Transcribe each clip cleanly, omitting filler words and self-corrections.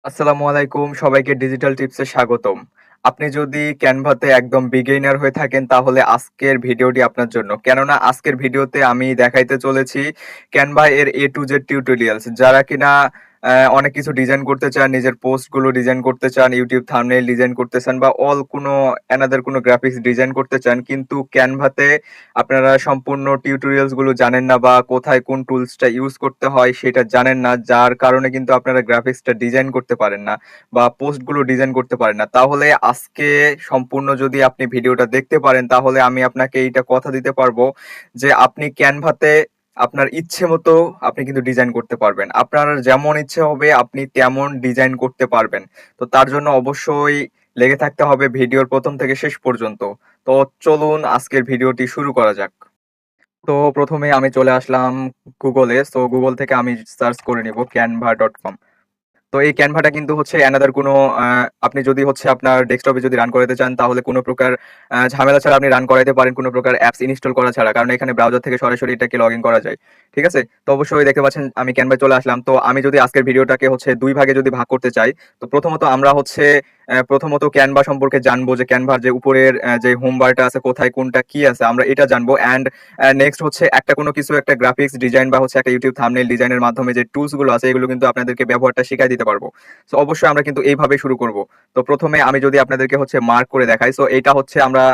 আসসালামু আলাইকুম, সবাইকে ডিজিটাল টিপসে স্বাগতম। আপনি যদি ক্যানভাতে একদম বিগিনার হয়ে থাকেন তাহলে আজকের ভিডিওটি আপনার জন্য। কেননা আজকের ভিডিওতে আমি দেখাইতে চলেছি ক্যানভা এর A to Z টিউটোরিয়ালস। যারা কিনা অনেক কিছু ডিজাইন করতে চান, নিজের পোস্টগুলো ডিজাইন করতে চান, YouTube থাম্বনেইল ডিজাইন করতে চান বা কোনো অ্যানাদার কোনো গ্রাফিক্স ডিজাইন করতে চান, কিন্তু ক্যানভাতে আপনারা সম্পূর্ণ টিউটোরিয়ালস গুলো জানেন না বা কোথায় কোন টুলসটা ইউজ করতে হয় সেটা জানেন না, যার কারণে কিন্তু আপনারা গ্রাফিক্সটা ডিজাইন করতে পারেন না বা পোস্টগুলো ডিজাইন করতে পারেন না। তাহলে আজকে সম্পূর্ণ যদি আপনি ভিডিওটা দেখতে পারেন তাহলে আমি আপনাকে এইটা কথা দিতে পারবো যে আপনি ক্যানভাতে আপনার ইচ্ছে মতো আপনি কিন্তু ডিজাইন করতে পারবেন। আপনার যেমন ইচ্ছে হবে আপনি তেমন ডিজাইন করতে পারবেন। তো তার জন্য অবশ্যই লেগে থাকতে হবে ভিডিওর প্রথম থেকে শেষ পর্যন্ত। তো চলুন আজকের ভিডিওটি শুরু করা যাক। তো প্রথমে আমি চলে আসলাম গুগলে। সো গুগল থেকে আমি সার্চ করে নিব canva.com। তো এই ক্যানভাটা কিন্তু হচ্ছে অ্যানাদার কোনো আপনি যদি হচ্ছে আপনার ডেস্কটপে যদি রান করাতে চান তাহলে কোনো প্রকার ঝামেলা ছাড়া আপনি রান করাইতে পারেন, কোনো প্রকার অ্যাপস ইনস্টল করা ছাড়া। কারণ এখানে ব্রাউজার থেকে সরাসরি এটাকে লগইন করা যায়। ঠিক আছে? তো অবশ্যই দেখতে পাচ্ছেন আমি ক্যানভায় চলে আসলাম। তো আমি যদি আজকের ভিডিওটাকে হচ্ছে ২ ভাগে যদি ভাগ করতে চাই, তো প্রথমত আমরা হচ্ছে প্রথমত ক্যানভা সম্পর্কে জানবো যে ক্যানভার যে উপরের যে হোম বারটা আছে কোথায় কোনটা কি আছে আমরা এটা জানবো। অ্যান্ড নেক্সট হচ্ছে একটা কোনো কিছু একটা গ্রাফিক্স ডিজাইন বা হচ্ছে একটা YouTube থাম্বনেইল ডিজাইনের মাধ্যমে যে টুলস গুলো আছে এগুলো কিন্তু আপনাদেরকে ব্যবহারটা শিখাই দিতে পারবো। সো অবশ্যই আমরা কিন্তু এইভাবে শুরু করব। তো প্রথমে আমি যদি আপনাদেরকে হচ্ছে মার্ক করে দেখাই, সো এটা হচ্ছে আমরা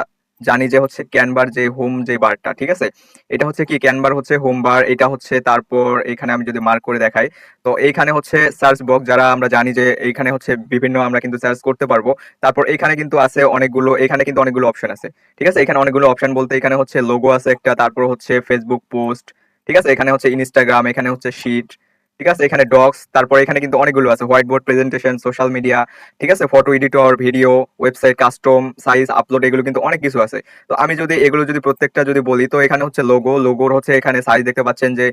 জানি যে হচ্ছে ক্যানভার যে হোম যে বারটা, ঠিক আছে? এটা হচ্ছে কি ক্যানভার হচ্ছে হোম বার, এটা হচ্ছে তারপর এখানে আমি যদি মার্ক করে দেখাই, তো এইখানে হচ্ছে সার্চ বক্স, যারা আমরা জানি যে এইখানে হচ্ছে বিভিন্ন আমরা কিন্তু সার্চ করতে পারবো। তারপর এখানে কিন্তু আছে অনেকগুলো, এখানে কিন্তু অনেকগুলো অপশন আছে। ঠিক আছে? এখানে অনেকগুলো অপশন বলতে এখানে হচ্ছে লোগো আছে একটা, তারপর হচ্ছে ফেসবুক পোস্ট, ঠিক আছে? এখানে হচ্ছে ইনস্টাগ্রাম, এখানে হচ্ছে শিট, ঠিক আছে? এখানে ডক্স, তারপর এখানে কিন্তু অনেকগুলো আছে white board presentation, social media, ঠিক আছে? Photo editor, video, website custom, size upload, এগুলো কিন্তু অনেক কিছু আছে। তো আমি যদি এগুলো যদি প্রত্যেকটা যদি বলি, তো এখানে হচ্ছে লোগোর হচ্ছে এখানে সাইজ দেখতে পাচ্ছেন যে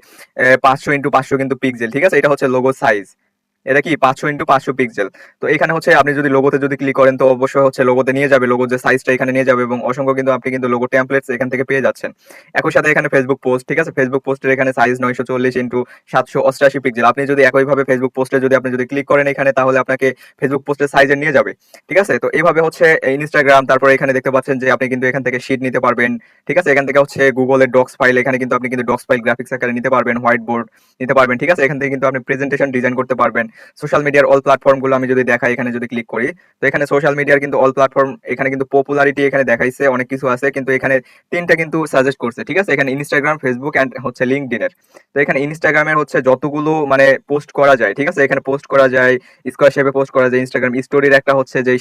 500x500 কিন্তু পিক্সেল, ঠিক আছে? এটা হচ্ছে লোগো সাইজ। এটা কি 500x500 পিক্সেল। তো এখানে হচ্ছে আপনি যদি লোগোতে যদি ক্লিক করেন তো অবশ্যই হচ্ছে লোগোতে নিয়ে যাবে, লোগোর যে সাইজটা এখানে নিয়ে যাবে এবং অসংখ্য কিন্তু আপনি কিন্তু লোগো টেমপ্লেটস এখান থেকে পেয়ে যাচ্ছেন। একই সাথে এখানে ফেসবুক পোস্ট, ঠিক আছে? ফেসবুক পোস্টের এখানে সাইজ 940x788 পিক্সেল। আপনি যদি একইভাবে ফেসবুক পোস্টে যদি আপনি যদি ক্লিক করেন এখানে তাহলে আপনাকে ফেসবুক পোস্টের সাইজে নিয়ে যাবে। ঠিক আছে? তো এইভাবে হচ্ছে ইনস্টাগ্রাম, তারপরে এখানে দেখতে পাচ্ছেন যে আপনি কিন্তু এখান থেকে শিট নিতে পারবেন। ঠিক আছে? এখান থেকে হচ্ছে গুগলের ডক্স ফাইল, এখানে কিন্তু আপনি কিন্তু ডক্স ফাইল গ্রাফিক্স আকারে নিতে পারবেন, হোয়াইট বোর্ড নিতে পারবেন। ঠিক আছে? এখান থেকে কিন্তু আপনি প্রেজেন্টেশন ডিজাইন করতে পারবেন। সোশ্যাল মিডিয়ার অল প্ল্যাটফর্ম গুলো আমি যদি দেখাই, এখানে যদি ক্লিক করি, তো এখানে সোশ্যাল মিডিয়ার কিন্তু অল প্ল্যাটফর্ম, এখানে কিন্তু পপুলারিটি এখানে দেখাইছে, অনেক কিছু আছে কিন্তু এখানে তিনটা কিন্তু সাজেস্ট করছে। ঠিক আছে? এখানে ইনস্টাগ্রাম, ফেসবুক এন্ড হচ্ছে লিঙ্কডইন এর। তো এখানে ইনস্টাগ্রামের হচ্ছে যতগুলো মানে পোস্ট করা যায়, ঠিক আছে? এখানে পোস্ট করা যায়, স্কোয়ার শেপে পোস্ট করা যায়। ইনস্টাগ্রাম স্টোরির একটা হচ্ছে যে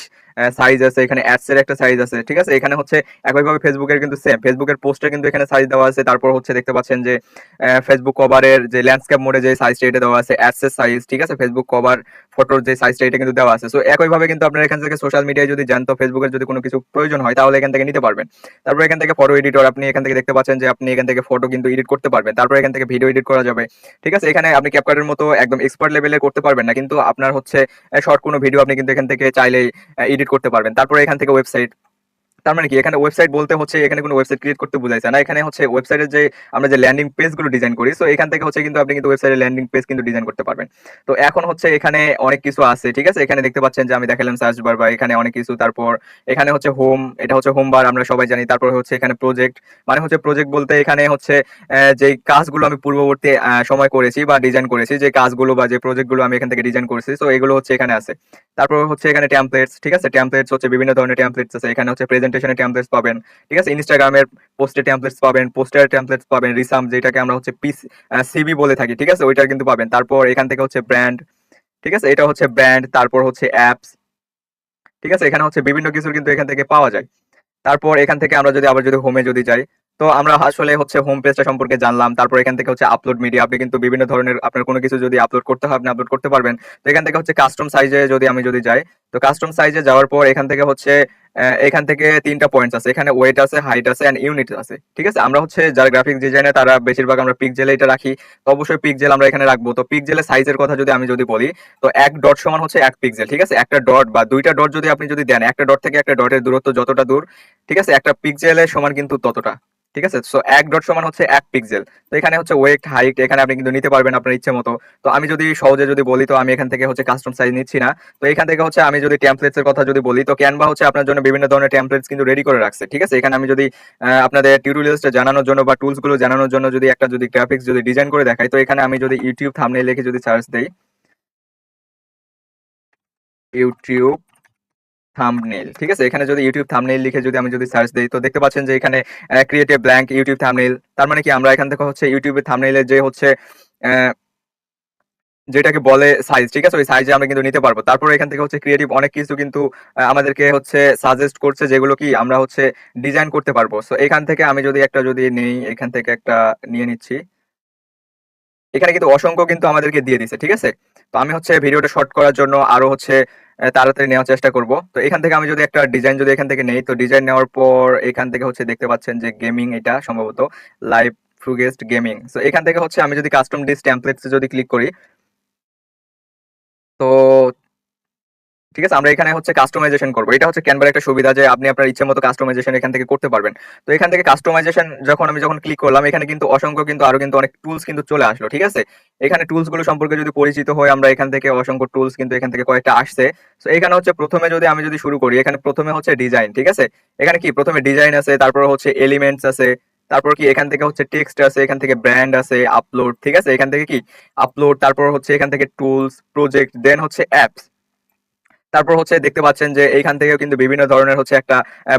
সাইজ আছে, এখানে অ্যাডস এর একটা সাইজ আছে। ঠিক আছে? এখানে হচ্ছে একইভাবে ফেসবুকের কিন্তু সেম, ফেসবুকের পোস্টের কিন্তু এখানে সাইজ দেওয়া আছে। তারপর হচ্ছে দেখতে পাচ্ছেন যে ফেসবুক কভারের যে ল্যান্ডস্কেপ মোডে যে সাইজটা এটা দেওয়া আছে, অ্যাডস এর সাইজ, ঠিক আছে? ফেসবুক কভার ফটোর যে সাইজটা এটা কিন্তু দেওয়া আছে। সো একইভাবে কিন্তু আপনারা এখান থেকে সোশ্যাল মিডিয়ায় যদি যান তো ফেসবুকের যদি কোনো কিছু প্রয়োজন হয় তাহলে এখান থেকে নিতে পারবেন। তারপর এখান থেকে ফটো এডিটর, আপনি এখান থেকে দেখতে পাচ্ছেন যে আপনি এখান থেকে ফটো কিন্তু এডিট করতে পারবেন। তারপর এখান থেকে ভিডিও এডিট করা যাবে। ঠিক আছে? এখানে আপনি ক্যাপকাটের মতো একদম এক্সপার্ট লেভেলে করতে পারবেন না, কিন্তু আপনার হচ্ছে শর্ট কোনো ভিডিও আপনি কিন্তু এখান থেকে চাইলেই এডিট করতে পারবেন। তারপরে এখান থেকে ওয়েবসাইট, তার মানে কি এখানে ওয়েবসাইট বলতে হচ্ছে এখানে কোনো ওয়েবসাইট ক্রিয়েট করতে বুঝাইছে না। এখানে হচ্ছে ওয়েবসাইটের যে আমরা যে ল্যান্ডিং পেজ গুলো ডিজাইন করি, সো এখান থেকে হচ্ছে কিন্তু আপনি কিন্তু ওয়েবসাইটের ল্যান্ডিং পেজ কিন্তু ডিজাইন করতে পারবেন। তো এখন হচ্ছে এখানে অনেক কিছু আছে, ঠিক আছে? এখানে দেখতে পাচ্ছেন যে আমি দেখালাম সার্চ বার বা এখানে অনেক কিছু। তারপর এখানে হচ্ছে হোম, এটা হচ্ছে হোম বার আমরা সবাই জানি। তারপর হচ্ছে এখানে প্রজেক্ট, মানে হচ্ছে প্রজেক্ট বলতে এখানে হচ্ছে যে কাজগুলো আমি পূর্ববর্তী সময় করেছি বা ডিজাইন করেছি, যে কাজগুলো বা যে প্রজেক্টগুলো আমি এখান থেকে ডিজাইন করেছি, সো এগুলো হচ্ছে এখানে আছে। তারপর হচ্ছে এখানে টেমপ্লেটস, ঠিক আছে? টেমপ্লেটস হচ্ছে বিভিন্ন ধরনের টেমপ্লেটস আছে। এখানে হচ্ছে প্রেজেন্টেশনের টেমপ্লেটস পাবেন, ঠিক আছে? ইনস্টাগ্রামের পোস্টে টেমপ্লেটস পাবেন, পোস্টার টেমপ্লেটস পাবেন, রিসাম যেটাকে আমরা হচ্ছে সিভি বলে থাকি, ঠিক আছে? ওইটা কিন্তু পাবেন। তারপর এখান থেকে হচ্ছে ব্র্যান্ড, ঠিক আছে? এটা হচ্ছে ব্র্যান্ড, তারপর হচ্ছে অ্যাপস, ঠিক আছে? এখানে হচ্ছে বিভিন্ন কিছু কিন্তু এখান থেকে পাওয়া যায়। তারপর এখান থেকে আমরা যদি আবার যদি হোমে যদি যাই, তো আমরা আসলে হচ্ছে হোম পেজটা সম্পর্কে জানলাম। তারপর এখান থেকে হচ্ছে আপলোড মিডিয়া, আপনি কিন্তু বিভিন্ন ধরনের আপনার কোনো কিছু যদি আপলোড করতে হয় আপনি আপলোড করতে পারবেন। তো এখান থেকে হচ্ছে কাস্টম সাইজে যদি আমি যদি যাই, তো কাস্টম সাইজে যাওয়ার পর এখান থেকে হচ্ছে এখান থেকে ৩ টা পয়েন্টস আছে। এখানে ওয়েট আছে, হাইট আছে এন্ড ইউনিট আছে। ঠিক আছে? আমরা হচ্ছে যারা গ্রাফিক্স ডিজাইনার তারা বেশিরভাগ আমরা পিক্সেলে এটা রাখি। তো অবশ্যই পিক্সেল আমরা এখানে রাখবো। তো পিক্সেলের সাইজের কথা যদি আমি যদি বলি, তো ১ ডট সমান হচ্ছে ১ পিক্সেল। ঠিক আছে? একটা ডট বা ২ টা ডট যদি আপনি যদি দেন, একটা ডট থেকে একটা ডটের দূরত্ব যতটা দূর, ঠিক আছে? একটা পিক্সেলের সমান কিন্তু ততটা। ঠিক আছে? সো ১ ডট সমান হচ্ছে ১ পিক্সেল। তো এখানে হচ্ছে ওয়েট, হাইট এখানে আপনি কিন্তু নিতে পারবেন আপনার ইচ্ছে মতো। তো আমি যদি সহজে যদি বলি তো আমি এখান থেকে হচ্ছে কাস্টম সাইজ নিচ্ছি না। তো এখান থেকে হচ্ছে আমি যদি টেমপ্লেটস এর কথা যদি বলি তো ক্যানভা হচ্ছে আপনার জন্য বিভিন্ন ধরনের টেমপ্লেটস কিন্তু রেডি করে রাখছে। ঠিক আছে? এখানে আমি যদি আপনাদের টিউটোরিয়ালসটা জানানোর জন্য বা টুলস গুলো জানানোর জন্য যদি একটা যদি গ্রাফিক্স যদি ডিজাইন করে দেখাই তো এখানে আমি যদি YouTube থাম্বনেইল লিখে যদি সার্চ দেই, YouTube থাম্বনেইল। ঠিক আছে? এখানে যদি ইউটিউব থাম্বনেইল লিখে যদি আমি যদি সার্চ দেই তো দেখতে পাচ্ছেন যে এখানে create a blank YouTube thumbnail. তার মানে কি আমরা এখান থেকে হচ্ছে ইউটিউবের থাম্বনেইলের যে হচ্ছে অ্যা যেটাকে বলে সাইজ, ঠিক আছে? ওই সাইজে আমরা কিন্তু নিতে পারবো। তারপরে এখান থেকে হচ্ছে ক্রিয়েটিভ অনেক কিছু কিন্তু আমাদেরকে হচ্ছে সাজেস্ট করছে যেগুলো কি আমরা হচ্ছে ডিজাইন করতে পারবো। সো এখান থেকে আমি যদি একটা যদি নেই, এখান থেকে একটা নিয়ে নিচ্ছি। এখানে কিন্তু অসংখ্য কিন্তু আমাদেরকে দিয়ে দিছে। ঠিক আছে? তো আমি হচ্ছে ভিডিওটা শর্ট করার জন্য আরো হচ্ছে তাড়াতাড়ি নেওয়ার চেষ্টা করব। তো এখান থেকে আমি যদি একটা ডিজাইন যদি এখান থেকে নেই, তো ডিজাইন নেওয়ার পর এখান থেকে হচ্ছে দেখতে পাচ্ছেন যে গেমিং এটা সম্ভবত লাইভ ফ্রুগেস্ট গেমিং। সো এখান থেকে হচ্ছে আমি যদি কাস্টম ডিস টেমপ্লেটস এ যদি ক্লিক করি, তো ঠিক আছে? আমরা এখানে হচ্ছে কাস্টমাইজেশন করব। এটা হচ্ছে ক্যানভার একটা সুবিধা যে আপনি আপনার ইচ্ছে মতো কাস্টমাইজেশন এখান থেকে করতে পারবেন। তো এখান থেকে কাস্টমাইজেশন যখন ক্লিক করলাম এখানে কিন্তু অসংখ্য কিন্তু আরো কিন্তু অনেক টুলস কিন্তু চলে আসলো। ঠিক আছে? এখানে টুলস গুলো সম্পর্কে যদি পরিচিত হই আমরা এখান থেকে অসংখ্য টুলস কিন্তু এখান থেকে কয়েকটা আসছে। সো এখানে হচ্ছে ১ম এ যদি আমি যদি শুরু করি এখানে ১ম এ হচ্ছে ডিজাইন। ঠিক আছে? এখানে কি ১ম এ ডিজাইন আছে, তারপর হচ্ছে এলিমেন্টস আছে, তারপর কি এখান থেকে হচ্ছে টেক্সট আছে, এখান থেকে ব্র্যান্ড আছে, আপলোড। ঠিক আছে? এখান থেকে কি আপলোড, তারপর হচ্ছে এখান থেকে টুলস, প্রজেক্ট, দেন হচ্ছে অ্যাপস। তারপর হচ্ছে দেখতে পাচ্ছেন যে এইখান থেকেও কিন্তু বিভিন্ন ধরনের হচ্ছে একটা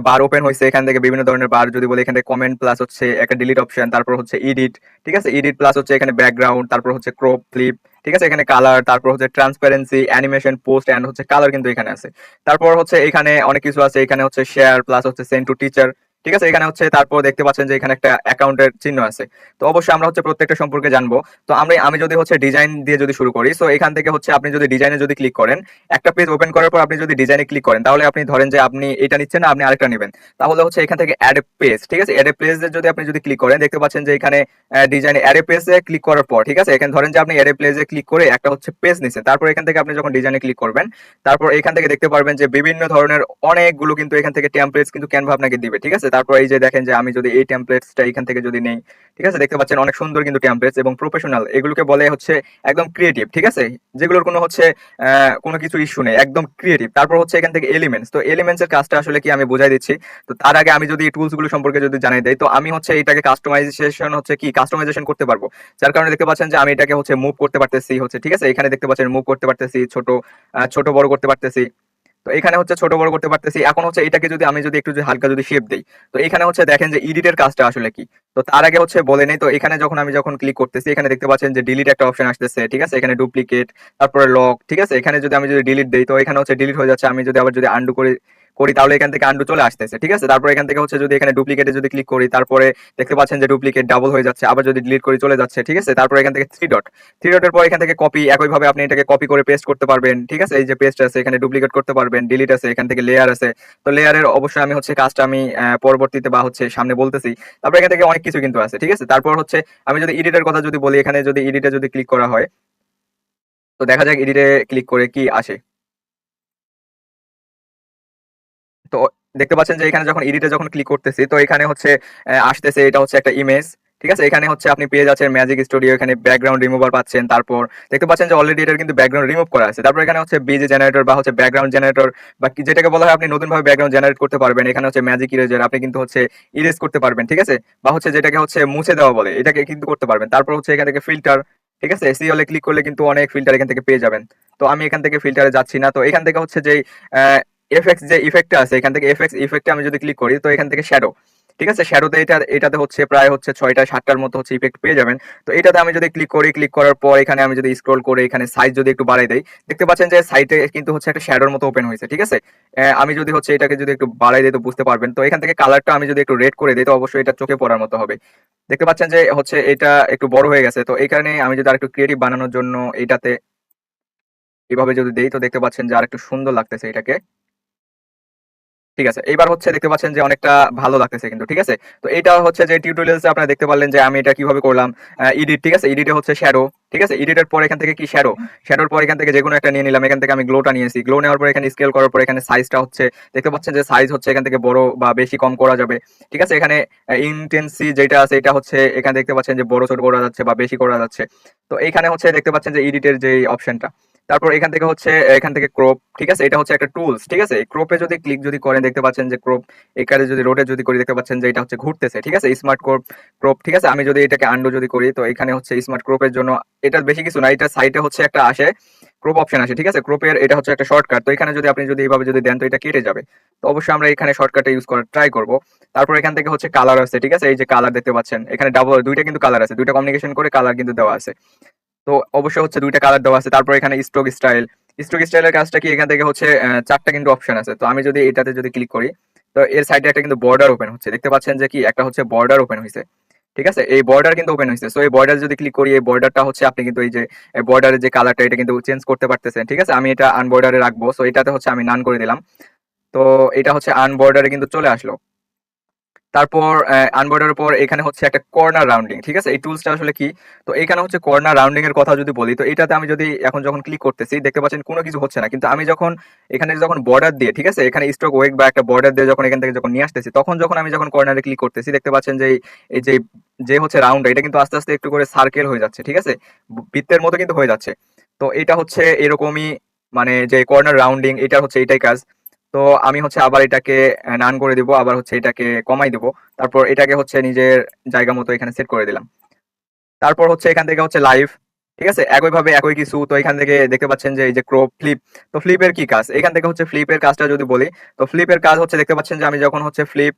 বার ওপেন হয়েছে। এখান থেকে বিভিন্ন ধরনের বার যদি বলি, এখান থেকে কমেন্ট প্লাস হচ্ছে একটা ডিলিট অপশন, তারপর হচ্ছে এডিট। ঠিক আছে? এডিট প্লাস হচ্ছে এখানে ব্যাকগ্রাউন্ড, তারপর হচ্ছে ক্রপ, ফ্লিপ। ঠিক আছে? এখানে কালার, তারপর হচ্ছে ট্রান্সপারেন্সি, অ্যানিমেশন, পোস্ট এন্ড হচ্ছে কালার কিন্তু এখানে আছে। তারপর হচ্ছে এখানে অনেক কিছু আছে। এখানে হচ্ছে শেয়ার প্লাস হচ্ছে সেন্ড টু টিচার। ঠিক আছে? এখানে হচ্ছে তারপর দেখতে পাচ্ছেন যে এখানে একটা অ্যাকাউন্টের চিহ্ন আছে। তো অবশ্যই আমরা হচ্ছে প্রত্যেকটা সম্পর্কে জানবো। তো আমি যদি হচ্ছে ডিজাইন দিয়ে যদি শুরু করি, সো এখান থেকে হচ্ছে আপনি যদি ডিজাইনে যদি ক্লিক করেন, একটা পেজ ওপেন করার পর আপনি যদি ডিজাইনে ক্লিক করেন তাহলে আপনি ধরেন যে আপনি এটা নিচ্ছেন না, আপনি আরেকটা নেবেন। তাহলে হচ্ছে এখান থেকে অ্যাড এ পেজ। ঠিক আছে? অ্যাড এ পেজে যদি আপনি যদি ক্লিক করেন দেখতে পাচ্ছেন যে এখানে ডিজাইনে অ্যাড এ পেজে ক্লিক করার পর, ঠিক আছে? এখানে ধরেন যে আপনি অ্যাড এ পেজে ক্লিক করে একটা হচ্ছে পেজ নিছেন। তারপর এখান থেকে আপনি যখন ডিজাইনে ক্লিক করবেন, তারপর এখান থেকে দেখতে পারবেন যে বিভিন্ন ধরনের অনেকগুলো কিন্তু এখান থেকে টেমপ্লেটস কিন্তু ক্যানভা আপনাকে দিবে। ঠিক আছে? তারপর এই যে দেখেন যে আমি যদি এই টেমপ্লেটসটা এখান থেকে যদি নেই, ঠিক আছে? দেখতে পাচ্ছেন অনেক সুন্দর কিন্তু টেমপ্লেটস এবং প্রফেশনাল। এগুলোকে বলে হচ্ছে একদম ক্রিয়েটিভ। ঠিক আছে? যেগুলোর কোনো হচ্ছে কোনো কিছু ইস্যু নেই, একদম ক্রিয়েটিভ। তারপর হচ্ছে এখান থেকে এলিমেন্টস। তো এলিমেন্টস এর কাজটা আসলে কি আমি বুঝাই দিচ্ছি। তো তার আগে আমি যদি টুলস গুলো সম্পর্কে যদি জানাই দেই, তো আমি হচ্ছে এটাকে কাস্টমাইজেশন হচ্ছে কি কাস্টমাইজেশন করতে পারবো। যার কারণে দেখতে পাচ্ছেন যে আমি এটাকে হচ্ছে মুভ করতে পারতেছি হচ্ছে। ঠিক আছে? এখানে দেখতে পাচ্ছেন মুভ করতে পারতেছি, ছোট বড় করতে পারতেছি। তো এখানে হচ্ছে ছোট বড় করতে পারতেছি। এখন হচ্ছে এটাকে যদি আমি যদি একটু যদি হালকা যদি শেপ দেই, তো এখানে হচ্ছে দেখেন যে এডিটের কাজটা আসলে কি। তো তার আগে হচ্ছে বলে নেই, তো এখানে যখন ক্লিক করতেছি এখানে দেখতে পাচ্ছেন যে ডিলিট একটা অপশন আসতেছে। ঠিক আছে? এখানে ডুপ্লিকেট, তারপরে লক। ঠিক আছে? এখানে যদি আমি যদি ডিলিট দেই তো এখানে হচ্ছে ডিলিট হয়ে যাচ্ছে। আমি যদি আবার যদি আন্ডু করি তাহলে এখান থেকে আন্ডু চলে আসতেছে। ঠিক আছে? তারপর এখান থেকে হচ্ছে যদি এখানে ডুপ্লিকেটে যদি ক্লিক করি তারপরে দেখতে পাচ্ছেন যে ডুপ্লিকেট ডাবল হয়ে যাচ্ছে। আবার যদি ডিলিট করি চলে যাচ্ছে। ঠিক আছে? তারপর এখান থেকে থ্রি ডটের পর এখান থেকে কপি, একইভাবে আপনি এটাকে কপি করে পেস্ট করতে পারবেন। ঠিক আছে? এই যে পেস্ট আছে এখানে ডুপ্লিকেট করতে পারবেন, ডিলিট আছে, এখান থেকে লেয়ার আছে। তো লেয়ারের অবশ্যই আমি হচ্ছে কাজটা আমি পরবর্তীতে বা হচ্ছে সামনে বলতেছি। তারপর এখান থেকে অনেক কিছু কিন্তু আছে। ঠিক আছে? তারপর হচ্ছে আমি যদি এডিটের কথা যদি বলি, এখানে যদি এডিটে যদি ক্লিক করা হয় তো দেখা যাক এডিটে ক্লিক করে কি আসে। তো দেখতে পাচ্ছেন যে এখানে যখন এডিটে যখন ক্লিক করতেছি তো এখানে হচ্ছে আসতেছে এটা হচ্ছে একটা ইমেজ। ঠিক আছে? এখানে হচ্ছে আপনি পেয়ে যাচ্ছেন ম্যাজিক স্টুডিও, এখানে ব্যাকগ্রাউন্ড রিমুভার পাচ্ছেন। তারপর দেখতে পাচ্ছেন যে অলরেডি এটার কিন্তু ব্যাকগ্রাউন্ড রিমুভ করা আছে। তারপর এখানে হচ্ছে বিজি জেনারেটর বা হচ্ছে ব্যাকগ্রাউন্ড জেনারেটর বা কি যেটাকে বলা হয় আপনি নতুনভাবে ব্যাকগ্রাউন্ড জেনারেট করতে পারবেন। এখানে হচ্ছে ম্যাজিক ইরেজার, আপনি কিন্তু হচ্ছে ইরেজ করতে পারবেন। ঠিক আছে? বা হচ্ছে যেটাকে হচ্ছে মুছে দেওয়া বলে এটাকে কিন্তু করতে পারবেন। তারপর হচ্ছে এখান থেকে ফিল্টার। ঠিক আছে? সি হলে ক্লিক করলে কিন্তু অনেক ফিল্টার এখান থেকে পেয়ে যাবেন। তো আমি এখান থেকে ফিল্টারে যাচ্ছি না। তো এখান থেকে হচ্ছে যেই এফএক্স যে ইফেক্টটা আছে এখান থেকে এফএক্স ইফেক্টে আমি যদি ক্লিক করি তো এখান থেকে শ্যাডো। ঠিক আছে? শ্যাডোতে এটাতে হচ্ছে প্রায় হচ্ছে ৬টা ৭টার মতো হচ্ছে ইফেক্ট পেয়ে যাবেন। তো এটাতে আমি যদি ক্লিক করি, ক্লিক করার পর এখানে আমি যদি স্ক্রল করে এখানে সাইজ যদি একটু বাড়াই দেই, দেখতে পাচ্ছেন যে সাইটে কিন্তু হচ্ছে একটা শ্যাডোর মতো ওপেন হয়েছে। ঠিক আছে? আমি যদি হচ্ছে এটাকে যদি একটু বাড়াই দেই তো বুঝতে পারবেন। তো এখান থেকে কালারটা আমি যদি একটু রেড করে দেই তো অবশ্যই এটা চোখে পড়ার মতো হবে। দেখতে পাচ্ছেন যে হচ্ছে এটা একটু বড় হয়ে গেছে। তো এই কারণে আমি যদি আরেকটু ক্রিয়েটিভ বানানোর জন্য এটাতে এভাবে যদি দেই তো দেখতে পাচ্ছেন যে আরেকটু সুন্দর লাগতেছে এটাকে। ঠিক আছে, এইবার হচ্ছে দেখতে পাচ্ছেন যে অনেকটা ভালো লাগতেছে কিন্তু, ঠিক আছে। তো এটা হচ্ছে যে টিউটোরিয়ালসে আপনারা দেখতে পারলেন যে আমি এটা কিভাবে করলাম। এডিট, ঠিক আছে, এডিটে হচ্ছে শ্যাডো, ঠিক আছে, এডিটের পর এখান থেকে কি শ্যাডো, শ্যাডোর পর এখান থেকে যে কোনো একটা নিয়ে নিলাম, এখান থেকে আমি গ্লোটা নিয়েছি, গ্লো নেওয়ার পর এখানে স্কেল করার পর এখানে সাইজটা হচ্ছে দেখতে পাচ্ছেন যে সাইজ হচ্ছে এখান থেকে বড় বা বেশি কম করা যাবে, ঠিক আছে। এখানে ইনটেন্সি যেটা আছে এটা হচ্ছে এখানে দেখতে পাচ্ছেন যে বড় ছোট করা যাচ্ছে বা বেশি করা যাচ্ছে। তো এখানে হচ্ছে দেখতে পাচ্ছেন যে এডিটের যে অপশনটা, তারপর এখান থেকে হচ্ছে এখান থেকে ক্রপ, ঠিক আছে, এটা হচ্ছে একটা টুলস, ঠিক আছে। ক্রপে যদি ক্লিক যদি করেন দেখতে পাচ্ছেন যে ক্রপ, এখানে যদি রোটেট যদি করি দেখতে পাচ্ছেন যে এটা হচ্ছে ঘুরতেছে, ঠিক আছে, স্মার্ট ক্রপ, ক্রপ, ঠিক আছে। আমি যদি এটাকে আন্ডু যদি করি তো এখানে হচ্ছে স্মার্ট ক্রপের জন্য এটা বেশি কিছু না, এটা সাইটে হচ্ছে একটা আসে ক্রপ অপশন আসে, ঠিক আছে, ক্রপের এটা হচ্ছে একটা শর্টকাট। তো এখানে যদি আপনি যদি এইভাবে যদি দেন তো এটা কেটে যাবে। তো অবশ্যই আমরা এখানে শর্টকাটে ইউজ করার ট্রাই করব। তারপর এখান থেকে হচ্ছে কালার আছে, ঠিক আছে, এই যে কালার দেখতে পাচ্ছেন এখানে ডাবল দুইটা কিন্তু কালার আছে, দুইটা কমিউনিকেশন করে কালার কিন্তু দেওয়া আছে। তো অবশ্যই হচ্ছে দুইটা কালার দেওয়া আছে। তারপর এখানে স্ট্রোক স্টাইল, স্ট্রোক স্টাইলের কাজটা কি, এখান থেকে হচ্ছে চারটা কিন্তু অপশন আছে। তো আমি যদি এটাতে যদি ক্লিক করি তো এর সাইডে একটা কিন্তু বর্ডার ওপেন হচ্ছে, দেখতে পাচ্ছেন যে কি একটা হচ্ছে বর্ডার ওপেন হয়েছে, ঠিক আছে, এই বর্ডার কিন্তু ওপেন হয়েছে। সো এই বর্ডার যদি ক্লিক করি এই বর্ডারটা হচ্ছে আপনি কিন্তু এই যে বর্ডারের যে কালারটা এটা কিন্তু চেঞ্জ করতে পারতেছেন, ঠিক আছে। আমি এটা আনবর্ডারে রাখবো, সো এটাতে হচ্ছে আমি নান করে দিলাম। তো এটা হচ্ছে আনবর্ডারে কিন্তু চলে আসলো। তারপর আনবর্ডারের পর এখানে হচ্ছে একটা কর্নার রাউন্ডিং, ঠিক আছে, এই টুলসটা আসলে কি। তো এখানে হচ্ছে কর্নার রাউন্ডিং এর কথা যদি বলি তো এটাতে আমি যদি এখন যখন ক্লিক করতেছি দেখতে পাচ্ছেন কোনো কিছু হচ্ছে না, কিন্তু আমি যখন এখানে যখন বর্ডার দিয়ে, ঠিক আছে, এখানে স্ট্রোক ওয়েক বা একটা বর্ডার দিয়ে যখন এখান থেকে যখন নিয়ে আসতেছি তখন যখন আমি যখন কর্নারে ক্লিক করতেছি দেখতে পাচ্ছেন যে এই যে যে হচ্ছে রাউন্ড এটা কিন্তু আস্তে আস্তে একটু করে সার্কেল হয়ে যাচ্ছে, ঠিক আছে, বৃত্তের মতো কিন্তু হয়ে যাচ্ছে। তো এটা হচ্ছে এরকমই, মানে যে কর্নার রাউন্ডিং এটা হচ্ছে এটাই কাজ। তো আমি হচ্ছে আবার এটাকে নান করে দিব, আবার হচ্ছে এটাকে কমাই দিব, তারপর এটাকে হচ্ছে নিজের জায়গা মতো এখানে সেট করে দিলাম। তারপর হচ্ছে এখান থেকে হচ্ছে লাইভ, ঠিক আছে, একইভাবে একই কিছু। তো এখান থেকে দেখতে পাচ্ছেন যে এই যে ক্রপ ফ্লিপ, তো ফ্লিপের কি কাজ, এখান থেকে হচ্ছে ফ্লিপের কাজটা যদি বলি তো ফ্লিপের কাজ হচ্ছে দেখতে পাচ্ছেন যে আমি যখন হচ্ছে ফ্লিপ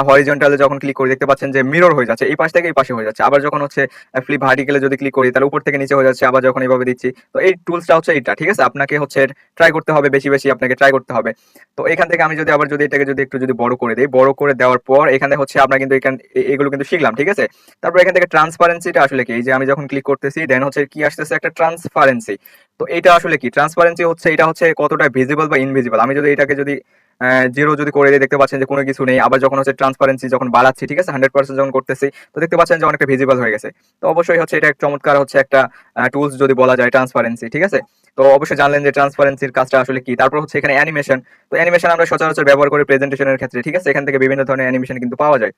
হরিজন্টালে যখন ক্লিক করি দেখতে পাচ্ছেন যে মিরর হয়ে যাচ্ছে, এই পাশ থেকে এই পাশে হয়ে যাচ্ছে। আবার যখন হচ্ছে ফ্লিপ ভার্টিক্যালে যদি ক্লিক করি তাহলে উপর থেকে নিচে হয়ে যাচ্ছে, আবার যখন এইভাবে দিচ্ছি। তো এই টুলসটা হচ্ছে এইটা, ঠিক আছে, আপনাকে হচ্ছে ট্রাই করতে হবে, বেশি বেশি আপনাকে ট্রাই করতে হবে। তো এখান থেকে আমি যদি আবার যদি এটাকে যদি একটু যদি বড় করে দিই, বড় করে দেওয়ার পর এখানে হচ্ছে আমরা কিন্তু এগুলো কিন্তু শিখলাম, ঠিক আছে। তারপর এখান থেকে ট্রান্সপারেন্সিটা আসলে কি, এই যে আমি যখন ক্লিক করতেছি দেন হচ্ছে কি আসতেছে একটা ট্রান্সপারেন্সি। তো এটা আসলে কি, ট্রান্সপারেন্সি হচ্ছে এটা হচ্ছে কতটা ভিজিবল বা ইনভিজিবল। আমি যদি এটাকে যদি জিরো যদি করে দিই দেখতে পাচ্ছেন যে কোনো কিছু নেই। আবার যখন হচ্ছে ট্রান্সপারেন্সি যখন বাড়াচ্ছি, ঠিক আছে, 100% যখন করতেছি তো দেখতে পাচ্ছেন যে অনেকটা ভিজিবল হয়ে গেছে। তো অবশ্যই হচ্ছে এটা এক চমৎকার হচ্ছে একটা টুলস যদি বলা যায় ট্রান্সপারেন্সি, ঠিক আছে। তো অবশ্যই জানলেন যে ট্রান্সপারেন্সির কাজটা আসলে কি। তারপর হচ্ছে এখানে অ্যানিমেশন, তো অ্যানিমেশন আমরা সচরাচর ব্যবহার করি প্রেজেন্টেশনের ক্ষেত্রে, ঠিক আছে, এখান থেকে বিভিন্ন ধরনের অ্যানিমেশন কিন্তু পাওয়া যায়।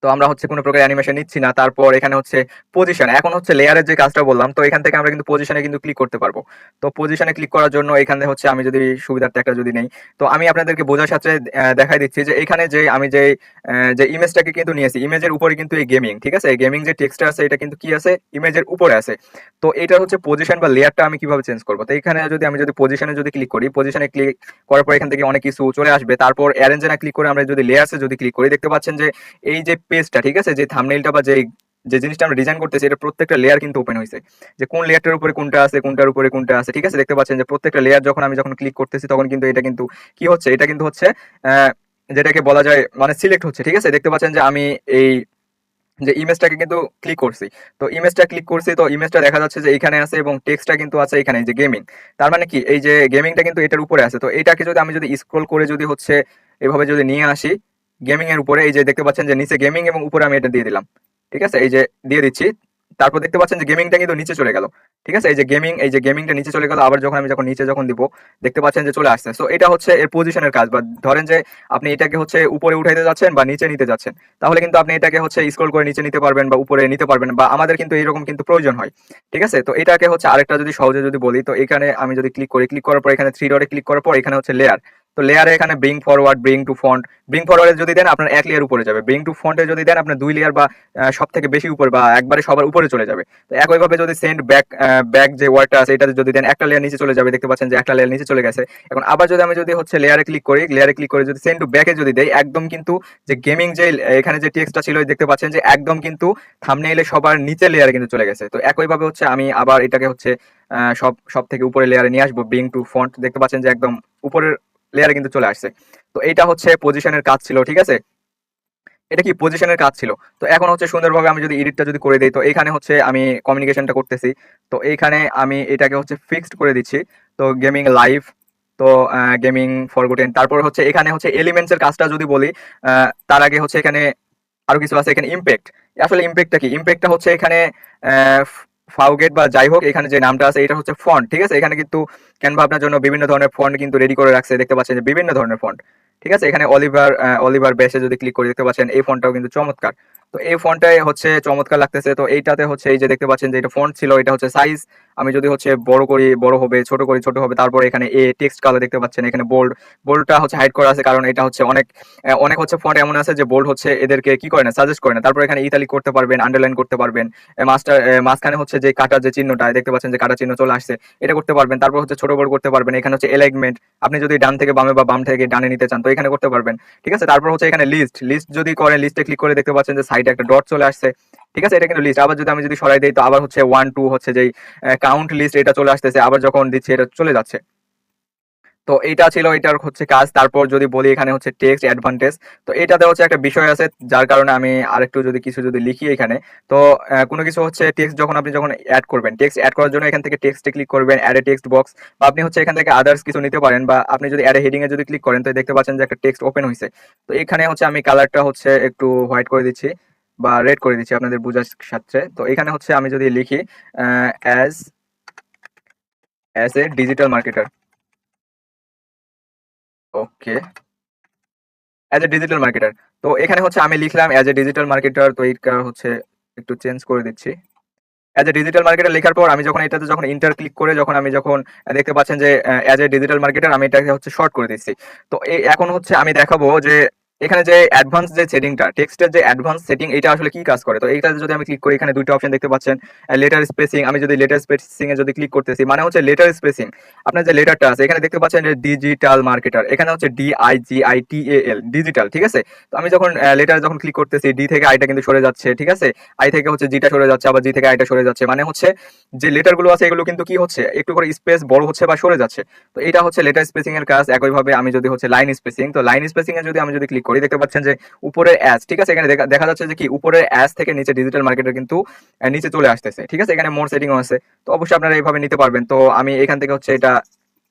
তো আমরা হচ্ছে কোনো প্রকার অ্যানিমেশন নিচ্ছি না। তারপর এখানে হচ্ছে পজিশন, এখন হচ্ছে লেয়ারের যে কাজটা বললাম তো এখান থেকে আমরা কিন্তু পজিশনে কিন্তু ক্লিক করতে পারবো। তো পজিশনে ক্লিক করার জন্য এখানে হচ্ছে আমি যদি সুবিধার্থে একটা যদি নেই, তো আমি আপনাদেরকে বোঝার সাথে দেখাই দিচ্ছি যে এখানে যে আমি যে ইমেজটাকে কিন্তু নিয়েছি, ইমেজের উপরে কিন্তু এই গেমিং, ঠিক আছে, এই গেমিং যে টেক্সটটা আছে এটা কিন্তু কি আছে ইমেজের উপরে আছে। তো এটা হচ্ছে পজিশন বা লেয়ারটা আমি কিভাবে চেঞ্জ করবো। তো এখানে যদি আমি যদি পজিশনে যদি ক্লিক করি, পজিশনে ক্লিক করার পর এখান থেকে অনেক কিছু চলে আসবে। তারপর অ্যারেঞ্জে না ক্লিক করে আমরা যদি লেয়ার্সে যদি ক্লিক করি দেখতে পাচ্ছেন যে এই যে পেজটা, ঠিক আছে, যে থাম্বনেইলটা বা যে জিনিসটা আমরা ডিজাইন করতেছি এটা প্রত্যেকটা লেয়ার কিন্তু ওপেন হয়েছে, যে কোন লেয়ারটার উপরে কোনটা আছে কোনটার উপরে কোনটা আছে, ঠিক আছে। দেখতে পাচ্ছেন যে প্রত্যেকটা লেয়ার যখন আমি যখন ক্লিক করতেছি তখন কিন্তু এটা কিন্তু কি হচ্ছে, এটা কিন্তু হচ্ছে আহ, যেটাকে বলা যায় মানে সিলেক্ট হচ্ছে, ঠিক আছে। দেখতে পাচ্ছেন যে আমি এই যে ইমেজটাকে কিন্তু ক্লিক করছি, তো ইমেজটা ক্লিক করছি তো ইমেজটা দেখা যাচ্ছে যে এখানে আছে এবং টেক্সটটা কিন্তু আছে এখানে, এই যে গেমিং, তার মানে কি এই যে গেমিংটা কিন্তু এটার উপরে আছে। তো এটাকে যদি আমি যদি স্ক্রল করে যদি হচ্ছে এভাবে যদি নিয়ে আসি গেমিং এর উপরে, এই যে দেখতে পাচ্ছেন যে নিচে গেমিং এবং উপরে আমি এটা দিয়ে দিলাম, ঠিক আছে, এই যে দিয়ে দিচ্ছি। তারপর দেখতে পাচ্ছেন যে গেমিংটা কিন্তু নিচে চলে গেল, ঠিক আছে, এই যে গেমিংটা নিচে চলে গেল। আবার যখন আমি যখন নিচে যখন দিব দেখতে পাচ্ছেন যে চলে আসছে। সো এটা হচ্ছে এর পজিশনের কাজ। বা ধরেন যে আপনি এটাকে হচ্ছে উপরে উঠাইতে যাচ্ছেন বা নিচে নিতে যাচ্ছেন, তাহলে কিন্তু আপনি এটাকে হচ্ছে স্ক্রল করে নিচে নিতে পারবেন বা উপরে নিতে পারবেন, বা আমাদের কিন্তু এরকম কিন্তু প্রয়োজন হয়, ঠিক আছে। তো এটাকে হচ্ছে আরেকটা যদি সহজে যদি বলি তো এখানে আমি যদি ক্লিক করি, ক্লিক করার পর এখানে থ্রি ডটে ক্লিক করার পর এখানে হচ্ছে লেয়ার। তো লেয়ারে এখানে bring forward, bring to front, bring ফরওয়ার্ডে যদি দেন আপনার এক লেয়ার উপরে যাবে, ব্রিং টু ফন্টে যদি দেন আপনার দুই লেয়ার বা সব থেকে বেশি উপরে বা একবারে সবার উপরে চলে যাবে। তো একইভাবে যদি সেন্ড ব্যাক, ব্যাক যে ওয়ার্ডটা আছে এটাতে যদি দেন একটা লেয়ার নিচে চলে যাবে, দেখতে পাচ্ছেন যে একটা লেয়ার নিচে চলে গেছে। এখন আবার যদি আমি যদি হচ্ছে লেয়ারে ক্লিক করি, লেয়ারে ক্লিক করে যদি সেন্ড টু ব্যাকে যদি দেই একদম কিন্তু যে গেমিং যে এখানে যে টেক্সটটা ছিল দেখতে পাচ্ছেন যে একদম কিন্তু থাম্বনেইলে সবার নিচে লেয়ারে কিন্তু চলে গেছে। তো একইভাবে হচ্ছে আমি আবার এটাকে হচ্ছে সব সব থেকে উপরে লেয়ারে নিয়ে আসবো, ব্রিং টু ফন্ট, দেখতে পাচ্ছেন যে একদম উপরের লেয়ারে কিন্তু চলে আসছে। তো এটা হচ্ছে পজিশনের কাজ ছিল, ঠিক আছে, এটা কি পজিশনের কাজ ছিল। তো এখন হচ্ছে সুন্দরভাবে আমি যদি এডিটটা যদি করে দিই তো এখানে হচ্ছে আমি কমিউনিকেশনটা করতেছি, তো এইখানে আমি এটাকে হচ্ছে ফিক্সড করে দিচ্ছি। তো গেমিং লাইভ, তো গেমিং ফরগটেন, তারপর হচ্ছে এখানে হচ্ছে এলিমেন্টস এর কাজটা যদি বলি, তার আগে হচ্ছে এখানে আরো কিছু আছে। এখানে ইমপ্যাক্ট, আসলে ইমপ্যাক্টটা কি? ইমপ্যাক্টটা হচ্ছে এখানে ফাউগেট বা যাই হোক এখানে যে নামটা আছে এটা হচ্ছে ফন্ট, ঠিক আছে। এখানে কিন্তু ক্যানভা আপনার জন্য বিভিন্ন ধরনের ফন্ট কিন্তু রেডি করে রাখছে, দেখতে পাচ্ছেন যে বিভিন্ন ধরনের ফন্ট, ঠিক আছে। এখানে অলিভার বেসে যদি ক্লিক করে দেখতে পাচ্ছেন এই ফন্টটাও কিন্তু চমৎকার। তো এই ফন্টটাই হচ্ছে চমৎকার লাগতেছে। তো এইটাতে হচ্ছে এই যে দেখতে পাচ্ছেন যে এটা ফন্ট ছিল, এটা হচ্ছে সাইজ। আমি যদি হচ্ছে বড় করি বড় হবে, ছোট করি ছোট হবে। তারপর এখানে টেক্সট কালার দেখতে পাচ্ছেন, এখানে বোল্ডটা হচ্ছে হাইড করা আছে, কারণ এটা হচ্ছে অনেক হচ্ছে ফন্ট এমন আছে যে বোল্ড হচ্ছে এদেরকে কি করে না, সাজেস্ট করে না। তারপর এখানে ইতালিক করতে পারবেন, আন্ডারলাইন করতে পারবেন, মাঝখানে হচ্ছে যে কাটার যে চিহ্নটা দেখতে পাচ্ছেন যে কাটা চিহ্ন চলে আসছে, এটা করতে পারবেন। তারপর হচ্ছে ছোট বড় করতে পারবেন। এখানে হচ্ছে এলাইনমেন্ট, আপনি যদি ডান থেকে বামে বা বাম থেকে ডানে নিতে চান তো এখানে করতে পারবেন, ঠিক আছে। তারপর হচ্ছে এখানে লিস্ট যদি করেন, লিস্টে ক্লিক করে দেখতে পাচ্ছেন যে সাইডে একটা ডট চলে আসছে, ঠিক আছে। এটা কিন্তু লিস্ট। আবার যদি আমি যদি সরাই দিই তো আবার হচ্ছে 1 2 হচ্ছে যেই কাউন্ট লিস্ট এটা চলে আসতেছে, আবার যখন দিচ্ছি এটা চলে যাচ্ছে। তো এইটা ছিল এটার হচ্ছে কাজ। তারপর যদি বলি এখানে হচ্ছে টেক্সট অ্যাডভান্টেজ, তো এটাতে হচ্ছে একটা বিষয় আছে যার কারণে আমি আরেকটু যদি কিছু যদি লিখি এখানে, তো কোনো কিছু হচ্ছে টেক্সট যখন আপনি যখন অ্যাড করবেন, টেক্সট অ্যাড করার জন্য এখান থেকে টেক্সটে ক্লিক করবেন, অ্যাড এ টেক্সট বক্স, বা আপনি হচ্ছে এখান থেকে আদার্স কিছু নিতে পারেন, বা আপনি যদি অ্যাড এ হেডিং এ যদি ক্লিক করেন তো দেখতে পাচ্ছেন যে একটা টেক্সট ওপেন হয়েছে। তো এখানে হচ্ছে আমি কালারটা হচ্ছে একটু হোয়াইট করে দিচ্ছি বা রেড করে দিচ্ছি আপনাদের বোঝার সাথে। তো এখানে হচ্ছে আমি যদি লিখি as as a digital marketer, okay, as a digital marketer. তো এখানে হচ্ছে আমি লিখলাম অ্যাজ এ ডিজিটাল মার্কেটার, তো এইটা হচ্ছে একটু চেঞ্জ করে দিচ্ছি। অ্যাজ এ ডিজিটাল মার্কেটার লেখার পর আমি যখন এটাতে যখন ইন্টার ক্লিক করে যখন আমি যখন দেখতে পাচ্ছেন যে অ্যাজ এ ডিজিটাল মার্কেটার আমি এটাকে হচ্ছে শর্ট করে দিচ্ছি। তো এখন হচ্ছে আমি দেখাবো যে এখানে যে অ্যাডভান্স যে সেটিংটা, টেক্সটের যে অ্যাডভান্স সেটিং, এটা আসলে কি কাজ করে। তো এইটাতে যদি আমি ক্লিক করি এখানে দুইটা অপশন দেখতে পাচ্ছেন, লেটার স্পেসিং। আমি যদি লেটার স্পেসিং এ যদি ক্লিক করতেছি মানে হচ্ছে লেটার স্পেসিং, আপনার যে লেটারটা আছে এখানে দেখতে পাচ্ছেন যে ডিজিটাল মার্কেটার, এখানে হচ্ছে DIGITAL ডিজিটাল, ঠিক আছে। তো আমি যখন লেটার যখন ক্লিক করতেছি ডি থেকে আইটা কিন্তু সরে যাচ্ছে, ঠিক আছে। আই থেকে হচ্ছে জিটা সরে যাচ্ছে, আবার জি থেকে আইটা সরে যাচ্ছে, মানে হচ্ছে যে লেটার গুলো আছে এগুলো কিন্তু কি হচ্ছে একটু করে স্পেস বড় হচ্ছে বা সরে যাচ্ছে। তো এটা হচ্ছে লেটার স্পেসিং এর কাজ। একইভাবে আমি যদি হচ্ছে লাইন স্পেসিং, তো লাইন স্পেসিং এ যদি আমি যদি ক্লিক করি দেখতে পাচ্ছেন যে উপরের অ্যাস, ঠিক আছে, এখানে দেখা যাচ্ছে যে কি উপরের অ্যাস থেকে নিচে ডিজিটাল মার্কেটের কিন্তু নিচে চলে আসতেছে, ঠিক আছে। এখানে মোর সেটিংও আছে, তো অবশ্যই আপনারা এইভাবে নিতে পারবেন। তো আমি এখান থেকে হচ্ছে এটা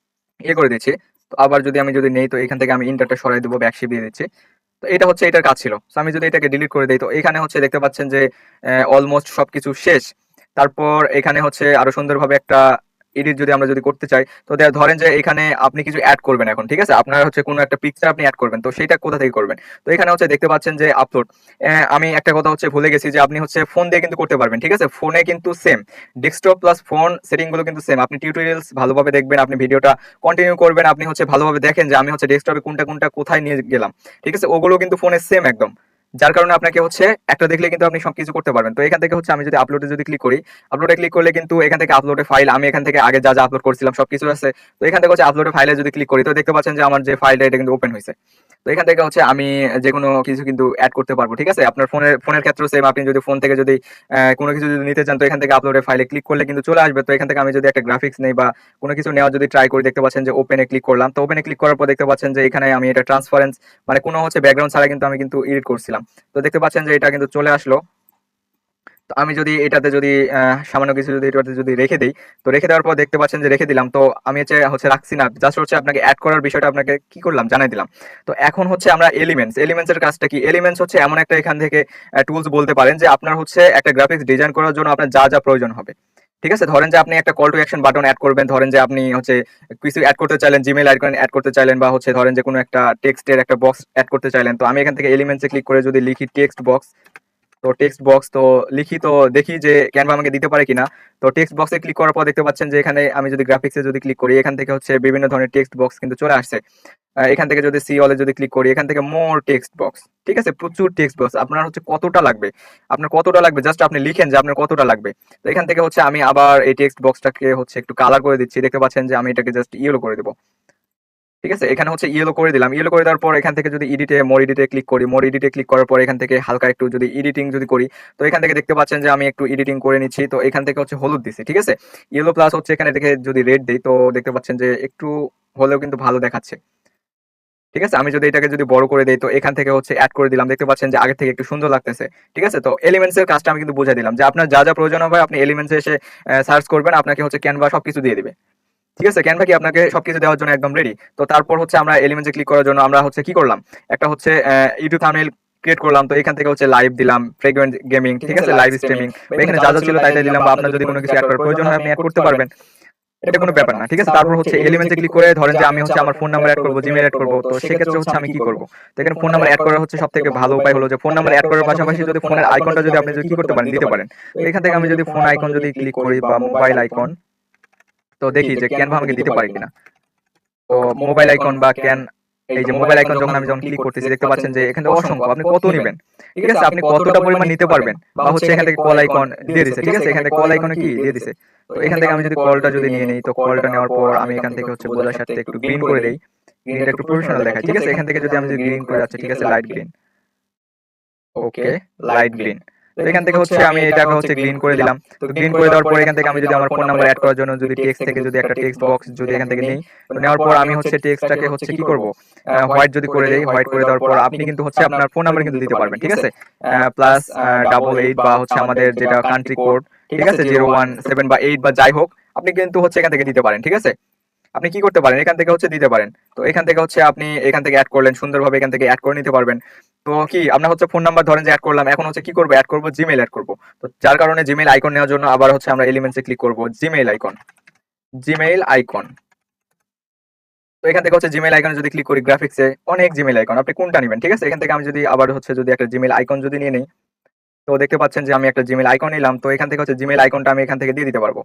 করে দিচ্ছি। তো আবার যদি আমি যদি নেই তো এখান থেকে আমি ইন্টারটা সরাই দেবো, ব্যাকশিপ দিয়ে দিচ্ছি। তো এটা হচ্ছে এটার কাজ ছিল। তো আমি যদি এটাকে ডিলিট করে দেই তো এখানে হচ্ছে দেখতে পাচ্ছেন যে অলমোস্ট সবকিছু শেষ। তারপর এখানে হচ্ছে আরো সুন্দরভাবে একটা এডিট যদি আমরা যদি করতে চাই তো ধরেন যে এখানে আপনি কিছু অ্যাড করবেন এখন, ঠিক আছে, আপনার হচ্ছে কোনো একটা পিকচার আপনি অ্যাড করবেন, তো সেটা কোথা থেকে করবেন। তো এখানে হচ্ছে দেখতে পাচ্ছেন যে আপলোড। আমি একটা কথা হচ্ছে ভুলে গেছি যে আপনি হচ্ছে ফোন দিয়ে কিন্তু করতে পারবেন, ঠিক আছে। ফোনে কিন্তু same, desktop plus phone setting গুলো কিন্তু সেম। আপনি টিউটোরিয়ালস ভালোভাবে দেখবেন, আপনি ভিডিওটা কন্টিনিউ করবেন, আপনি হচ্ছে ভালোভাবে দেখেন যে আমি হচ্ছে ডেস্কটপে কোনটা কোনটা কোথায় নিয়ে গেলাম, ঠিক আছে। ওগুলো কিন্তু ফোনে সেম একদম, যার কারণে আপনাকে হচ্ছে একটা দেখলে কিন্তু আপনি সবকিছু করতে পারবেন। তো এখান থেকে হচ্ছে আমি যদি আপলোডে যদি ক্লিক করি, আপলোডে ক্লিক করলে কিন্তু এখান থেকে আপলোডে ফাইল, আমি এখান থেকে আগে যা যা আপলোড করছিলাম সবকিছু আছে। তো এখান থেকে হচ্ছে আপলোডে ফাইলে যদি ক্লিক করি তো দেখতে পাচ্ছেন যে আমার যে ফাইলটা এটা কিন্তু ওপেন হয়েছে। তো এখান থেকে হচ্ছে আমি যে কোনো কিছু কিন্তু অ্যাড করতে পারবো, ঠিক আছে। আপনার ফোনের ক্ষেত্রে সেম, আপনি যদি ফোন থেকে যদি কোনো কিছু যদি নিতে চান তো এখান থেকে আপলোডে ফাইলে ক্লিক করলে কিন্তু চলে আসবে। তো এখান থেকে আমি যদি একটা গ্রাফিক্স নেই বা কোনো কিছু নেওয়া যদি ট্রাই করি দেখতে পাচ্ছেন যে ওপেনে ক্লিক করলাম। তো ওপেনে ক্লিক করার পর দেখতে পাচ্ছেন যে এখানে আমি এটা ট্রান্সপারেন্স মানে কোনো হচ্ছে ব্যাকগ্রাউন্ড ছাড়া কিন্তু আমি কিন্তু এডিট করছিলাম। তো দেখতে পাচ্ছেন যে এটা কিন্তু চলে আসলো। তো আমি যদি এটাতে যদি সামান্য কিছু যদি এটাতে যদি রেখে দিই, তো রেখে দেওয়ার পর দেখতে পাচ্ছেন যে রেখে দিলাম। তো আমি হচ্ছে রাখছি না, জাস্ট হচ্ছে আপনাকে অ্যাড করার বিষয়টা আপনাকে কি করলাম জানাই দিলাম। তো এখন হচ্ছে আমরা এলিমেন্টস এর কাজটা কি। এলিমেন্টস হচ্ছে এমন একটা এখান থেকে টুলস বলতে পারেন যে আপনার হচ্ছে একটা গ্রাফিক্স ডিজাইন করার জন্য আপনার যা যা প্রয়োজন হবে, ঠিক আছে। ধরেন যে আপনি একটা call to action button add করবেন, ধরেন যে আপনি হচ্ছে কিছু অ্যাড করতে চাইলেন, জিমেইল আইকন অ্যাড করতে চাইলেন, বা হচ্ছে ধরেন যে কোনো একটা টেক্সটের একটা বক্স অ্যাড করতে চাইলেন। তো আমি এখান থেকে এলিমেন্টসে ক্লিক করে যদি লিখি টেক্সট বক্স, তো টেক্সট বক্স তো লিখি, তো দেখি যে ক্যানভা আমাকে দিতে পারে কিনা। তো টেক্সট বক্সে ক্লিক করার পর দেখতে পাচ্ছেন যে এখানে আমি যদি গ্রাফিক্সে যদি ক্লিক করি এখান থেকে হচ্ছে বিভিন্ন ধরনের টেক্সট বক্স কিন্তু চলে আসছে। এখান থেকে যদি সি অলে যদি ক্লিক করি এখান থেকে মোর টেক্সট বক্স, ঠিক আছে, প্রচুর টেক্সট বক্স। আপনার হচ্ছে কতটা লাগবে, আপনার কতটা লাগবে জাস্ট আপনি লিখেন যে আপনার কতটা লাগবে। তো এখান থেকে হচ্ছে আমি আবার এই টেক্সট বক্সটাকে হচ্ছে একটু কালার করে দিচ্ছি, দেখতে পাচ্ছেন যে আমি এটাকে জাস্ট ইয়েলো করে দেবো, ঠিক আছে। এখানে হচ্ছে ইয়েলো করে দিলাম। ইয়েলো করে দেওয়ার পর এখান থেকে যদি মোর এডিটে ক্লিক করি, মোর এডিটে ক্লিক করার পর এখান থেকে হালকা একটু যদি এডিটিং যদি করি তো এখান থেকে দেখতে পাচ্ছেন যে আমি একটু এডিটিং করে নিচ্ছি। তো এখান থেকে হচ্ছে হলুদ দিছি, ঠিক আছে। ইয়েলো প্লাস হচ্ছে এখানে থেকে যদি রেড দিই তো দেখতে পাচ্ছেন যে একটু হলেও কিন্তু ভালো দেখাচ্ছে, ঠিক আছে। আমি যদি এটাকে যদি বড় করে দেই তো এখান থেকে হচ্ছে অ্যাড করে দিলাম, দেখতে পাচ্ছেন যে আগে থেকে একটু সুন্দর লাগতেছে, ঠিক আছে। তো এলিমেন্টস এর কাজটা আমি কিন্তু বুঝাই দিলাম যে আপনার যা যা প্রয়োজন হবে আপনি এলিমেন্টসে এসে সার্চ করবেন, আপনাকে হচ্ছে ক্যানভা সবকিছু দিয়ে দিবে। ঠিক আছে, ক্যানভা কি আপনাকে সবকিছু দেওয়ার জন্য একদম রেডি। তো তারপর হচ্ছে আমরা এলিমেন্টসে ক্লিক করার জন্য আমরা হচ্ছে কি করলাম, একটা হচ্ছে ইউটিউব থাম্বনেল ক্রিয়েট করলাম। তো এখান থেকে হচ্ছে লাইভ দিলাম, ফ্রিকোয়েন্ট গেমিং, ঠিক আছে, লাইভ স্ট্রিমিং, বা এখানে যা যা ছিল তাই তাই দিলাম, বা আপনার যদি কোনো কিছু অ্যাড করার প্রয়োজন হয় আপনি অ্যাড করতে পারবেন, এটা কোনো ব্যাপার না। ঠিক আছে, তারপর হচ্ছে এলিমেন্টসে ক্লিক করে ধরেন যে আমি হচ্ছে আমার ফোন নাম্বার অ্যাড করবো, জিমেল অ্যাড করবো, তো সেক্ষেত্রে হচ্ছে আমি কি করবো, তো এখানে ফোন নাম্বার অ্যাড করা হচ্ছে সব থেকে ভালো উপায় হলো যে ফোন নাম্বার অ্যাড করার পাশাপাশি যদি ফোনের আইকনটা যদি আপনি যদি কি করতে পারেন, দিতে পারেন। তো এখান থেকে আমি যদি ফোন আইকন যদি ক্লিক করি বা মোবাইল আইকন, তো দেখি যে ক্যানভা আমাকে দিতে পারে কিনা। তো মোবাইল আইকন বা ক্যান, এই যে মোবাইল আইকন যখন আমি ক্লিক করতেছি দেখতে পাচ্ছেন যে এখানে অসংখ্য, আপনি কত নেবেন, ঠিক আছে, আপনি কতটা পরিমাণ নিতে পারবেন, বা হচ্ছে এখান থেকে কল আইকন দিয়ে দিছে, ঠিক আছে, এখান থেকে কল আইকনে কি দিয়ে দিছে। তো এখান থেকে আমি যদি কলটা যদি নিয়ে নিই, তো কলটা নেওয়ার পর আমি এখান থেকে হচ্ছে বোঝার সাথে একটু গ্রিন করে দেই, গ্রিনটা একটু প্রফেশনাল দেখায়, ঠিক আছে, এখান থেকে যদি আমি যদি গ্রিন করে যাচ্ছি, ঠিক আছে, লাইট গ্রিন, ওকে, লাইট গ্রিন। তো এখান থেকে হচ্ছে আমি এটাকে হচ্ছে গ্রিন করে দিলাম। তো গ্রিন করে দেওয়ার পর এখান থেকে আমি যদি আমার ফোন নাম্বার অ্যাড করার জন্য যদি টেক্সট থেকে যদি একটা টেক্সট বক্স যদি এখান থেকে নেই, তো নেওয়ার পর আমি হচ্ছে টেক্সটটাকে হচ্ছে কি করব, হোয়াইট যদি করে দেই, হোয়াইট করে দেওয়ার পর আপনি কিন্তু হচ্ছে আপনার ফোন নাম্বার কিন্তু দিতে পারবেন, ঠিক আছে, প্লাস 88 বা হচ্ছে আমাদের যেটা কান্ট্রি কোড, ঠিক আছে, 017 বা 8 বা যাই হোক, আপনি কিন্তু হচ্ছে এখান থেকে দিতে পারেন, ঠিক আছে, আপনি কি করতে পারেন এখান থেকে হচ্ছে দিতে পারেন। তো এখান থেকে হচ্ছে আপনি এখান থেকে অ্যাড করলেন সুন্দরভাবে, এখান থেকে অ্যাড করে নিতে পারবেন। তো কি আমরা হচ্ছে ফোন নাম্বার ধরেন যে অ্যাড করলাম, এখন হচ্ছে কি করবো, অ্যাড করবো জিমেইল অ্যাড করবো। তো যার কারণে জিমেইল আইকন নেওয়ার জন্য আবার হচ্ছে আমরা এলিমেন্টসে ক্লিক করবো, জিমেইল আইকন, জিমেইল আইকন। তো এখান থেকে হচ্ছে জিমেইল আইকনে যদি ক্লিক করি, গ্রাফিক্সে অনেক জিমেইল আইকন, আপনি কোনটা নেবেন, ঠিক আছে, এখান থেকে আমি যদি আবার হচ্ছে যদি একটা জিমেইল আইকন যদি নিয়ে নিই, তো দেখতে পাচ্ছেন যে আমি একটা জিমেইল আইকন নিলাম। তো এখান থেকে হচ্ছে জিমেইল আইকনটা আমি এখান থেকে দিয়ে দিতে পারবো,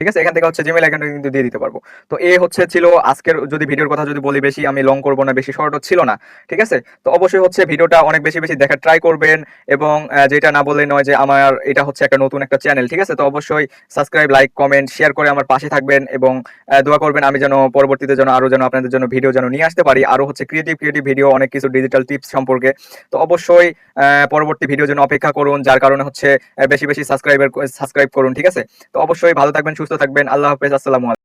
ঠিক আছে, এখান থেকে হচ্ছে জিমেইল আইকনটা কিন্তু দিয়ে দিতে পারবো। তো হচ্ছে ছিল আজকের যদি ভিডিওর কথা যদি বলি, বেশি আমি লং করবো না, বেশি শর্টও ছিল না, ঠিক আছে। তো অবশ্যই হচ্ছে ভিডিওটা অনেক বেশি বেশি দেখার ট্রাই করবেন, এবং যেটা না বললেই নয় যে আমার এটা হচ্ছে একটা নতুন একটা চ্যানেল, ঠিক আছে। তো অবশ্যই সাবস্ক্রাইব, লাইক, কমেন্ট, শেয়ার করে আমার পাশে থাকবেন, এবং দোয়া করবেন আমি যেন পরবর্তীতে যেন আরো যেন আপনাদের জন্য ভিডিও যেন নিয়ে আসতে পারি, আরো হচ্ছে ক্রিয়েটিভ ক্রিয়েটিভ ভিডিও, অনেক কিছু ডিজিটাল টিপস সম্পর্কে। তো অবশ্যই পরবর্তী ভিডিও জন্য অপেক্ষা করুন, যার কারণে হচ্ছে বেশি বেশি সাবস্ক্রাইব করুন, ঠিক আছে। তো অবশ্যই ভালো থাকবেন, সুস্থ থাকবেন, আল্লাহ হাফেজ, আসসালামু আলাইকুম।